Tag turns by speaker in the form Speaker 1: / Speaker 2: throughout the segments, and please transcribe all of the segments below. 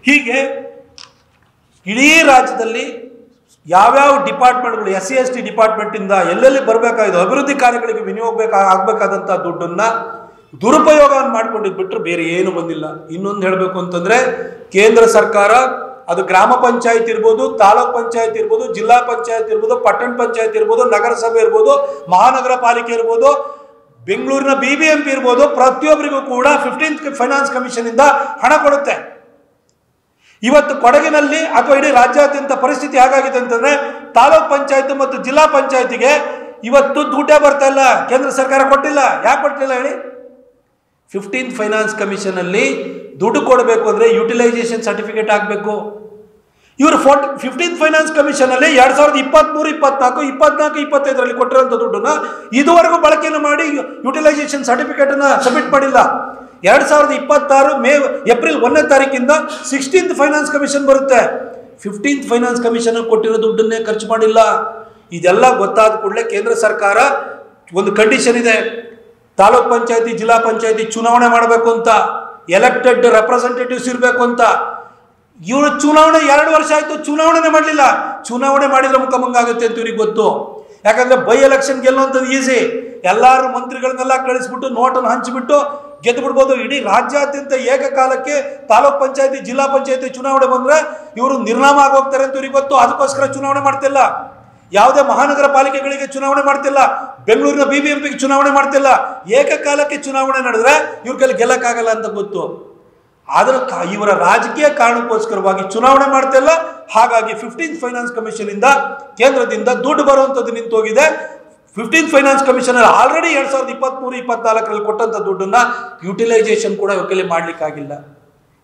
Speaker 1: ಹೀಗೆ ಇಡೀ ರಾಜ್ಯದಲ್ಲಿ ಯಾವ್ಯಾವ ಡಿಪಾರ್ಟ್ಮೆಂಟ್ಗಳು SC/ST ಡಿಪಾರ್ಟ್ಮೆಂಟಿಂದ ಎಲ್ಲೆಲ್ಲಿ ಬರಬೇಕಾಗಿದೆ ಅಭಿವೃದ್ಧಿ ಕಾರ್ಯಗಳಿಗೆ ಆಗಬೇಕಾದಂಥ ದುಡ್ಡನ್ನು ದುರುಪಯೋಗವನ್ನು ಮಾಡ್ಕೊಂಡಿದ್ದು ಬಿಟ್ಟರೆ ಬೇರೆ ಏನು ಬಂದಿಲ್ಲ. ಇನ್ನೊಂದು ಹೇಳಬೇಕು ಅಂತಂದರೆ ಕೇಂದ್ರ ಸರ್ಕಾರ ಅದು ಗ್ರಾಮ ಪಂಚಾಯತ್ ಇರ್ಬೋದು, ತಾಲೂಕ್ ಪಂಚಾಯತ್ ಇರ್ಬೋದು, ಜಿಲ್ಲಾ ಪಂಚಾಯತ್ ಇರ್ಬೋದು, ಪಟ್ಟಣ ಪಂಚಾಯತ್ ಇರ್ಬೋದು, ನಗರಸಭೆ ಇರ್ಬೋದು, ಮಹಾನಗರ ಪಾಲಿಕೆ ಇರ್ಬೋದು, ಬೆಂಗಳೂರಿನ BBMP ಇರ್ಬೋದು, ಪ್ರತಿಯೊಬ್ಬರಿಗೂ ಕೂಡ 15th ಫೈನಾನ್ಸ್ ಕಮಿಷನ್ ಇಂದ ಹಣ ಕೊಡುತ್ತೆ. ಇವತ್ತು ಕೊಡಗಿನಲ್ಲಿ ಅಥವಾ ಇಡೀ ರಾಜ್ಯಾದ್ಯಂತ ಪರಿಸ್ಥಿತಿ ಹೇಗಾಗಿದೆ ಅಂತಂದ್ರೆ ತಾಲೂಕ್ ಪಂಚಾಯತ್ ಮತ್ತು ಜಿಲ್ಲಾ ಪಂಚಾಯತಿಗೆ ಇವತ್ತು ದುಡ್ಡೇ ಬರ್ತಾ ಇಲ್ಲ. ಕೇಂದ್ರ ಸರ್ಕಾರ ಕೊಟ್ಟಿಲ್ಲ. ಯಾಕೆ ಕೊಟ್ಟಿಲ್ಲ ಹೇಳಿ? 15th ಫೈನಾನ್ಸ್ ಕಮಿಷನ್ ಅಲ್ಲಿ ದುಡ್ಡು ಕೊಡಬೇಕು ಅಂದ್ರೆ ಯುಟಿಲೈಸೇಷನ್ ಸರ್ಟಿಫಿಕೇಟ್ ಆಗಬೇಕು. ಇವರು 15th ಫೈನಾನ್ಸ್ ಕಮಿಷನ್ ಅಲ್ಲಿ 2023, 24, 24, 25ರಲ್ಲಿ ಕೊಟ್ಟಿರೋಂಥ ದುಡ್ಡನ್ನ ಇದುವರೆಗೂ ಬಳಕೆಯನ್ನು ಮಾಡಿ ಯುಟಿಲೈಸೇಷನ್ ಸರ್ಟಿಫಿಕೇಟ್ ಅನ್ನ ಸಬ್ಮಿಟ್ ಮಾಡಿಲ್ಲ. 2026 ಏಪ್ರಿಲ್ 1ನೇ ತಾರೀಕಿಂದ 16th ಫೈನಾನ್ಸ್ ಕಮಿಷನ್ ಬರುತ್ತೆ. 15th ಫೈನಾನ್ಸ್ ಕಮಿಷನ್ ಕೊಟ್ಟಿರೋ ದುಡ್ಡನ್ನೇ ಖರ್ಚು ಮಾಡಿಲ್ಲ. ಇದೆಲ್ಲ ಗೊತ್ತಾದ ಕೂಡಲೇ ಕೇಂದ್ರ ಸರ್ಕಾರ ಒಂದು ಕಂಡೀಷನ್ ಇದೆ, ತಾಲೂಕ್ ಪಂಚಾಯತಿ ಜಿಲ್ಲಾ ಪಂಚಾಯತಿ ಚುನಾವಣೆ ಮಾಡಬೇಕು ಅಂತ, ಎಲೆಕ್ಟೆಡ್ ರೆಪ್ರೆಸೆಂಟೇಟಿವ್ಸ್ ಇರಬೇಕು ಅಂತ. ಇವರು ಚುನಾವಣೆ 2 ವರ್ಷ ಆಯ್ತು, ಚುನಾವಣೆ ಮಾಡಲಿಲ್ಲ. ಚುನಾವಣೆ ಮಾಡಿದ್ರೆ ಮುಖಮಂಗಾಗುತ್ತೆ ಅಂತ ಇವ್ರಿಗೆ ಗೊತ್ತು. ಯಾಕಂದ್ರೆ ಬೈ ಎಲೆಕ್ಷನ್ ಗೆಲ್ಲುವಂಥದ್ದು ಈಸಿ. ಎಲ್ಲರೂ ಮಂತ್ರಿಗಳನ್ನೆಲ್ಲ ಕಳಿಸ್ಬಿಟ್ಟು ನೋಟನ್ನು ಹಂಚಿಬಿಟ್ಟು ಗೆದ್ದು ಬಿಡ್ಬೋದು. ಇಡೀ ರಾಜ್ಯಾದ್ಯಂತ ಏಕಕಾಲಕ್ಕೆ ತಾಲೂಕ್ ಪಂಚಾಯತಿ ಜಿಲ್ಲಾ ಪಂಚಾಯತಿ ಚುನಾವಣೆ ಬಂದ್ರೆ ಇವರು ನಿರ್ನಾಮ ಆಗೋಗ್ತಾರೆ ಅಂತ ಇವ್ರಿಗೆ ಗೊತ್ತು. ಅದಕ್ಕೋಸ್ಕರ ಚುನಾವಣೆ ಮಾಡ್ತಿಲ್ಲ. ಯಾವುದೇ ಮಹಾನಗರ ಪಾಲಿಕೆಗಳಿಗೆ ಚುನಾವಣೆ ಮಾಡ್ತಿಲ್ಲ. ಬೆಂಗಳೂರಿನ BBMPಗೆ ಚುನಾವಣೆ ಮಾಡ್ತಿಲ್ಲ. ಏಕಕಾಲಕ್ಕೆ ಚುನಾವಣೆ ನಡೆದ್ರೆ ಇವ್ರ ಕೈಲಿ ಗೆಲ್ಲಕ್ಕಾಗಲ್ಲ ಅಂತ ಗೊತ್ತು. ಆದ್ರೆ ಇವರ ರಾಜಕೀಯ ಕಾರಣಕ್ಕೋಸ್ಕರವಾಗಿ ಚುನಾವಣೆ ಮಾಡ್ತಿಲ್ಲ. ಹಾಗಾಗಿ 15th ಫೈನಾನ್ಸ್ ಕಮಿಷನ್ ಇಂದ ಕೇಂದ್ರದಿಂದ ದುಡ್ಡು ಬರುವಂಥದ್ದು ನಿಂತೋಗಿದೆ. 15th ಫೈನಾನ್ಸ್ ಕಮಿಷನ್ ಆಲ್ರೆಡಿ 2023, 24ರಲ್ಲಿ ಕೊಟ್ಟಂತ ದುಡ್ಡನ್ನ ಯುಟಿಲೈಸೇಷನ್ ಕೂಡ ಇವ್ರ ಕೈಲಿ ಮಾಡ್ಲಿಕ್ಕಾಗಿಲ್ಲ.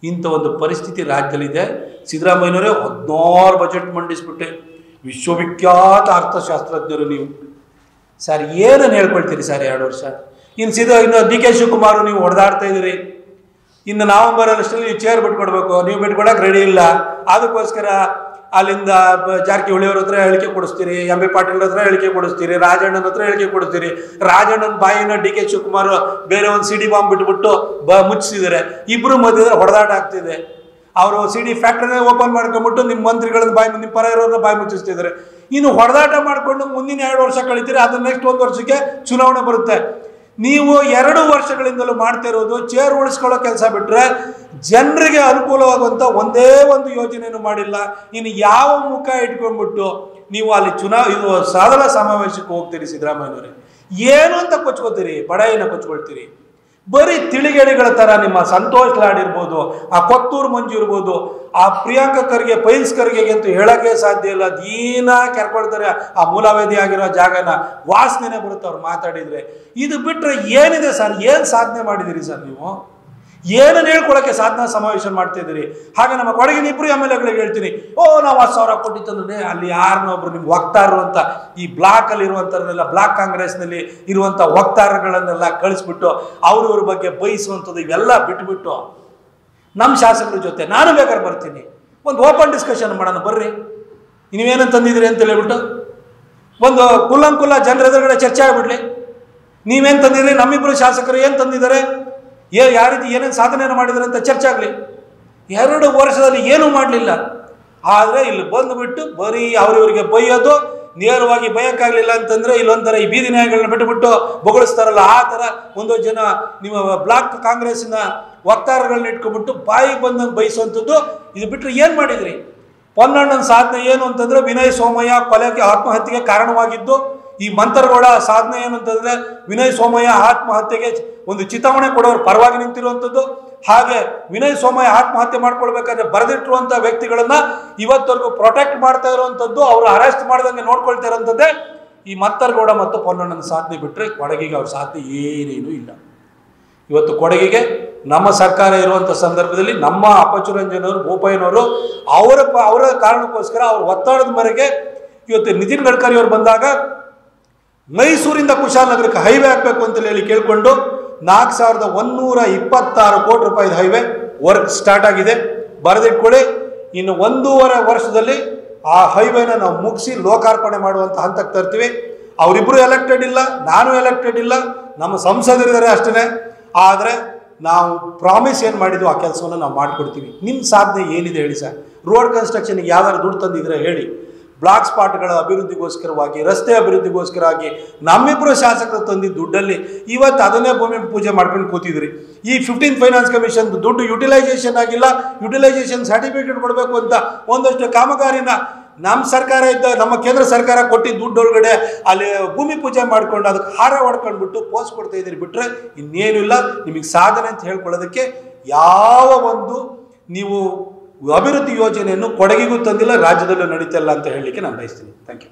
Speaker 1: ಇಂಥ ಒಂದು ಪರಿಸ್ಥಿತಿ ರಾಜ್ಯದಲ್ಲಿದೆ. ಸಿದ್ದರಾಮಯ್ಯನವರೇ 16 ಬಜೆಟ್ ಮಂಡಿಸ್ಬಿಟ್ಟೆ. ವಿಶ್ವವಿಖ್ಯಾತ ಅರ್ಥಶಾಸ್ತ್ರಜ್ಞರು ನೀವು. ಸರ್ ಏನನ್ನು ಹೇಳ್ಕೊಳ್ತೀರಿ ಸರ್ 2 ವರ್ಷ? ಇನ್ನು DK ಶಿವಕುಮಾರ್ ನೀವು ಹೊಡೆದಾಡ್ತಾ ಇದ್ದೀರಿ. ಇನ್ನು ನವೆಂಬರ್ ಅಷ್ಟರಲ್ಲಿ ನೀವು ಚೇರ್ ಬಿಟ್ಕೊಡ್ಬೇಕು. ನೀವು ಬಿಟ್ಕೊಡಕ್ಕೆ ರೆಡಿ ಇಲ್ಲ. ಅದಕ್ಕೋಸ್ಕರ ಅಲ್ಲಿಂದ ಜಾರಕಿಹೊಳಿ ಅವ್ರ ಹತ್ರ ಹೇಳಿಕೆ ಕೊಡಿಸ್ತೀರಿ, MB ಪಾಟೀಲ್ ಹತ್ರ ಹೇಳಿಕೆ ಕೊಡಿಸ್ತೀರಿ, ರಾಜಣ್ಣನ ಹತ್ರ ಹೇಳಿಕೆ ಕೊಡಿಸ್ತೀರಿ. ರಾಜಣ್ಣನ ಬಾಯಿನ DK ಶಿವಕುಮಾರ್ ಬೇರೆ ಒಂದು CD ಬಾಂಬ್ ಬಿಟ್ಬಿಟ್ಟು ಮುಚ್ಚಿಸಿದ್ದಾರೆ. ಇಬ್ರು ಮಧ್ಯದಲ್ಲಿ ಹೊಡೆದಾಟ ಆಗ್ತಿದೆ. ಅವರು CD ಫ್ಯಾಕ್ಟ್ರಿನೇ ಓಪನ್ ಮಾಡ್ಕೊಂಡ್ಬಿಟ್ಟು ನಿಮ್ಮ ಮಂತ್ರಿಗಳನ್ನ ನಿಮ್ಮ ಪರ ಇರೋರನ್ನ ಬಾಯಿ ಮುಚ್ಚಿಸ್ತಿದ್ದಾರೆ. ಇನ್ನು ಹೊಡೆದಾಟ ಮಾಡಿಕೊಂಡು ಮುಂದಿನ 2 ವರ್ಷ ಕಳಿತೀರಿ. ಅದನ್ನ ನೆಕ್ಸ್ಟ್ 1 ವರ್ಷಕ್ಕೆ ಚುನಾವಣೆ ಬರುತ್ತೆ. ನೀವು 2 ವರ್ಷಗಳಿಂದಲೂ ಮಾಡ್ತಾ ಇರೋದು ಚೇರ್ ಉಳಿಸ್ಕೊಳ್ಳೋ ಕೆಲಸ ಬಿಟ್ರೆ ಜನರಿಗೆ ಅನುಕೂಲವಾಗುವಂಥ ಒಂದೇ ಒಂದು ಯೋಜನೆಯನ್ನು ಮಾಡಿಲ್ಲ. ಇನ್ನು ಯಾವ ಮುಖ ಇಟ್ಕೊಂಡ್ಬಿಟ್ಟು ನೀವು ಅಲ್ಲಿ ಇದು ಸಾಧನ ಸಮಾವೇಶಕ್ಕೆ ಹೋಗ್ತೀರಿ ಸಿದ್ದರಾಮಯ್ಯನವರೇ? ಏನು ಅಂತ ಕೊಚ್ಕೋತೀರಿ? ಬಡಾಯಿನ ಕೊಚ್ಕೊಳ್ತೀರಿ. ಬರೀ ತಿಳಿಗೇಡಿಗಳ ಥರ ನಿಮ್ಮ ಸಂತೋಷ್ ಲಾಡ್ ಇರ್ಬೋದು, ಆ ಕೊತ್ತೂರು ಮಂಜು ಇರ್ಬೋದು, ಆ ಪ್ರಿಯಾಂಕಾ ಖರ್ಗೆ ಪೈಲ್ಸ್ ಖರ್ಗೆ ಅಂತೂ ಹೇಳೋಕ್ಕೆ ಸಾಧ್ಯ ಇಲ್ಲ. ದೀನ ಕೆರ್ಕೊಳ್ತಾರೆ. ಆ ಮೂಲವೇದಿ ಆಗಿರೋ ಜಾಗನ ವಾಸನೆ ಬರುತ್ತೆ ಅವ್ರು ಮಾತಾಡಿದರೆ. ಇದು ಬಿಟ್ಟರೆ ಏನಿದೆ ಸರ್? ಏನು ಸಾಧನೆ ಮಾಡಿದ್ದೀರಿ ಸರ್ ನೀವು? ಏನನ್ನು ಹೇಳ್ಕೊಳಕ್ಕೆ ಸಾಧನಾ ಸಮಾವೇಶ ಮಾಡ್ತಿದ್ದೀರಿ? ಹಾಗೆ ನಮ್ಮ ಕೊಡಗಿನ 2 MLAಗಳಿಗೆ ಹೇಳ್ತೀನಿ, ನಾವು 10,000 ಕೊಟ್ಟಿತ್ತಂದ್ರೆ ಅಲ್ಲಿ ಯಾರನ್ನೊಬ್ರು ನಿಮ್ಗೆ ವಕ್ತಾರರು ಅಂತ ಈ ಬ್ಲಾಕಲ್ಲಿ ಇರುವಂಥವ್ರನ್ನೆಲ್ಲ ಬ್ಲಾಕ್ ಕಾಂಗ್ರೆಸ್ನಲ್ಲಿ ಇರುವಂಥ ವಕ್ತಾರಗಳನ್ನೆಲ್ಲ ಕಳಿಸ್ಬಿಟ್ಟು ಅವ್ರ ಬಗ್ಗೆ ಬಯಸುವಂಥದ್ದು ಇವೆಲ್ಲ ಬಿಟ್ಬಿಟ್ಟು ನಮ್ಮ ಶಾಸಕರ ಜೊತೆ ನಾನು ಬೇಕಾದ್ರೆ ಬರ್ತೀನಿ, ಒಂದು ಓಪನ್ ಡಿಸ್ಕಷನ್ ಮಾಡೋಣ, ಬರ್ರಿ ನೀವೇನು ತಂದಿದ್ದೀರಿ ಅಂತ ಹೇಳ್ಬಿಟ್ಟು ಒಂದು ಕುಲ್ಲಂಕುಲ್ಲ ಜನರ ಎದುರುಗಡೆ ಚರ್ಚೆ ಆಗಿಬಿಡ್ಲಿ. ನೀವೇನು ತಂದಿದ್ದೀರಿ, ನಮ್ಮಿಬ್ಬರು ಶಾಸಕರು ಏನು ತಂದಿದ್ದಾರೆ, ಯಾವ ರೀತಿ ಏನೇನು ಸಾಧನೆಯನ್ನು ಮಾಡಿದ್ದಾರೆ ಅಂತ ಚರ್ಚೆ ಆಗಲಿ. 2 ವರ್ಷದಲ್ಲಿ ಏನೂ ಮಾಡಲಿಲ್ಲ. ಆದರೆ ಇಲ್ಲಿ ಬಂದುಬಿಟ್ಟು ಬರೀ ಅವ್ರಿವ್ರಿಗೆ ಬೈಯೋದು, ನೇರವಾಗಿ ಬಯೋಕ್ಕಾಗಲಿಲ್ಲ ಅಂತಂದರೆ ಇಲ್ಲೊಂಥರ ಈ ಬೀದಿ ನ್ಯಾಯಗಳನ್ನ ಬಿಟ್ಟುಬಿಟ್ಟು ಬೊಗಳಿಸ್ತಾರಲ್ಲ, ಆ ಥರ ಒಂದೊಂದು ಜನ ನಿಮ್ಮ ಬ್ಲಾಕ್ ಕಾಂಗ್ರೆಸ್ಸಿನ ವಕ್ತಾರಗಳನ್ನ ಇಟ್ಕೊಂಡ್ಬಿಟ್ಟು ಬಾಯಿಗೆ ಬಂದಂಗೆ ಬಯಸುವಂಥದ್ದು. ಇದು ಬಿಟ್ಟರೆ ಏನು ಮಾಡಿದ್ರಿ? ಪೊನ್ನಣ್ಣನ ಸಾಧನೆ ಏನು ಅಂತಂದರೆ ವಿನಯ್ ಸೋಮಯ್ಯ ಕೊಲೆಗೆ ಆತ್ಮಹತ್ಯೆಗೆ ಕಾರಣವಾಗಿದ್ದು. ಈ ಮಂತರಗೌಡ ಸಾಧನೆ ಏನು ಅಂತಂದರೆ ವಿನಯ್ ಸೋಮಯ್ಯ ಆತ್ಮಹತ್ಯೆಗೆ ಒಂದು ಚಿತಾವಣೆ ಕೊಡೋರು ಪರವಾಗಿ ನಿಂತಿರುವಂಥದ್ದು. ಹಾಗೆ ವಿನಯ್ ಸೋಮಯ್ಯ ಆತ್ಮಹತ್ಯೆ ಮಾಡ್ಕೊಳ್ಬೇಕಾದ್ರೆ ಬರೆದಿಟ್ಟಿರುವಂಥ ವ್ಯಕ್ತಿಗಳನ್ನ ಇವತ್ತವರೆಗೂ ಪ್ರೊಟೆಕ್ಟ್ ಮಾಡ್ತಾ ಇರುವಂಥದ್ದು, ಅವರು ಅರೆಸ್ಟ್ ಮಾಡ್ದಂಗೆ ನೋಡ್ಕೊಳ್ತಾ ಇರೋಂಥದ್ದೇ ಈ ಮಂತರಗೌಡ ಮತ್ತು ಪೊನ್ನಣ್ಣನ ಸಾಧನೆ. ಬಿಟ್ಟರೆ ಕೊಡಗಿಗೆ ಅವ್ರ ಸಾಧನೆ ಏನೇನೂ ಇಲ್ಲ. ಇವತ್ತು ಕೊಡಗಿಗೆ ನಮ್ಮ ಸರ್ಕಾರ ಇರುವಂಥ ಸಂದರ್ಭದಲ್ಲಿ ನಮ್ಮ ಅಪಚುರಂಜನವರು ಬೋಪಯ್ಯನವರು ಅವರ ಕಾರಣಕ್ಕೋಸ್ಕರ ಅವ್ರ ಒತ್ತಡದ ಮೇರೆಗೆ ಇವತ್ತು ನಿತಿನ್ ಗಡ್ಕರಿ ಅವರು ಬಂದಾಗ ಮೈಸೂರಿಂದ ಕುಶಾಲನಗರಕ್ಕೆ ಹೈವೇ ಹಾಕಬೇಕು ಅಂತ ಹೇಳಿ ಕೇಳಿಕೊಂಡು 4,126 ಕೋಟಿ ರೂಪಾಯಿ ಹೈವೇ ವರ್ಕ್ ಸ್ಟಾರ್ಟ್ ಆಗಿದೆ. ಬರೆದಿಟ್ಕೊಳ್ಳಿ, ಇನ್ನು 1.5 ವರ್ಷದಲ್ಲಿ ಆ ಹೈವೇನ ನಾವು ಮುಗಿಸಿ ಲೋಕಾರ್ಪಣೆ ಮಾಡುವಂಥ ಹಂತಕ್ಕೆ ತರ್ತೀವಿ. ಅವರಿಬ್ಬರು ಎಲೆಕ್ಟೆಡ್ ಇಲ್ಲ, ನಾನು ಎಲೆಕ್ಟೆಡ್ ಇಲ್ಲ, ನಮ್ಮ ಸಂಸದರಿದ್ದಾರೆ ಅಷ್ಟೇ. ಆದರೆ ನಾವು ಪ್ರಾಮಿಸ್ ಏನು ಮಾಡಿದ್ವು ಆ ಕೆಲಸವನ್ನು ನಾವು ಮಾಡಿಕೊಡ್ತೀವಿ. ನಿಮ್ಮ ಸಾಧನೆ ಏನಿದೆ ಹೇಳಿ ಸರ್? ರೋಡ್ ಕನ್ಸ್ಟ್ರಕ್ಷನ್ಗೆ ಯಾವ್ದಾದ್ರು ದುಡ್ಡು ತಂದಿದ್ರೆ ಹೇಳಿ. ಬ್ಲಾಕ್ ಸ್ಪಾಟ್ಗಳ ಅಭಿವೃದ್ಧಿಗೋಸ್ಕರವಾಗಿ, ರಸ್ತೆ ಅಭಿವೃದ್ಧಿಗೋಸ್ಕರವಾಗಿ ನಮ್ಮಿಬ್ಬರು ಶಾಸಕರು ತಂದಿದ್ದ ದುಡ್ಡಲ್ಲಿ ಇವತ್ತು ಅದನ್ನೇ ಭೂಮಿ ಪೂಜೆ ಮಾಡ್ಕೊಂಡು ಕೂತಿದ್ರಿ. ಈ 15th ಫೈನಾನ್ಸ್ ಕಮಿಷನ್ ದುಡ್ಡು ಯುಟಿಲೈಸೇಷನ್ ಆಗಿಲ್ಲ, ಯುಟಿಲೈಸೇಷನ್ ಸರ್ಟಿಫಿಕೇಟ್ ಕೊಡಬೇಕು ಅಂತ ಒಂದಷ್ಟು ಕಾಮಗಾರಿನ ನಮ್ಮ ಸರ್ಕಾರ ನಮ್ಮ ಕೇಂದ್ರ ಸರ್ಕಾರ ಕೊಟ್ಟಿದ್ದ ದುಡ್ಡೊಳಗಡೆ ಅಲ್ಲಿ ಭೂಮಿ ಪೂಜೆ ಮಾಡ್ಕೊಂಡು ಅದಕ್ಕೆ ಹಾರ ಹೊಡ್ಕೊಂಡ್ಬಿಟ್ಟು ಪೋಸ್ಟ್ ಕೊಡ್ತಾ ಇದ್ದೀರಿ. ಬಿಟ್ಟರೆ ಇನ್ನೇನು ಇಲ್ಲ. ನಿಮಗೆ ಸಾಧನೆ ಅಂತ ಹೇಳ್ಕೊಳ್ಳೋದಕ್ಕೆ ಯಾವ ಒಂದು ನೀವು ಅಭಿವೃದ್ಧಿ ಯೋಜನೆಯನ್ನು ಕೊಡಗಿಗೂ ತಂದಿಲ್ಲ, ರಾಜ್ಯದಲ್ಲೂ ನಡೀತಾ ಇಲ್ಲ ಅಂತ ಹೇಳಲಿಕ್ಕೆ ನಾನು ಬಯಸ್ತೀನಿ. Thank you.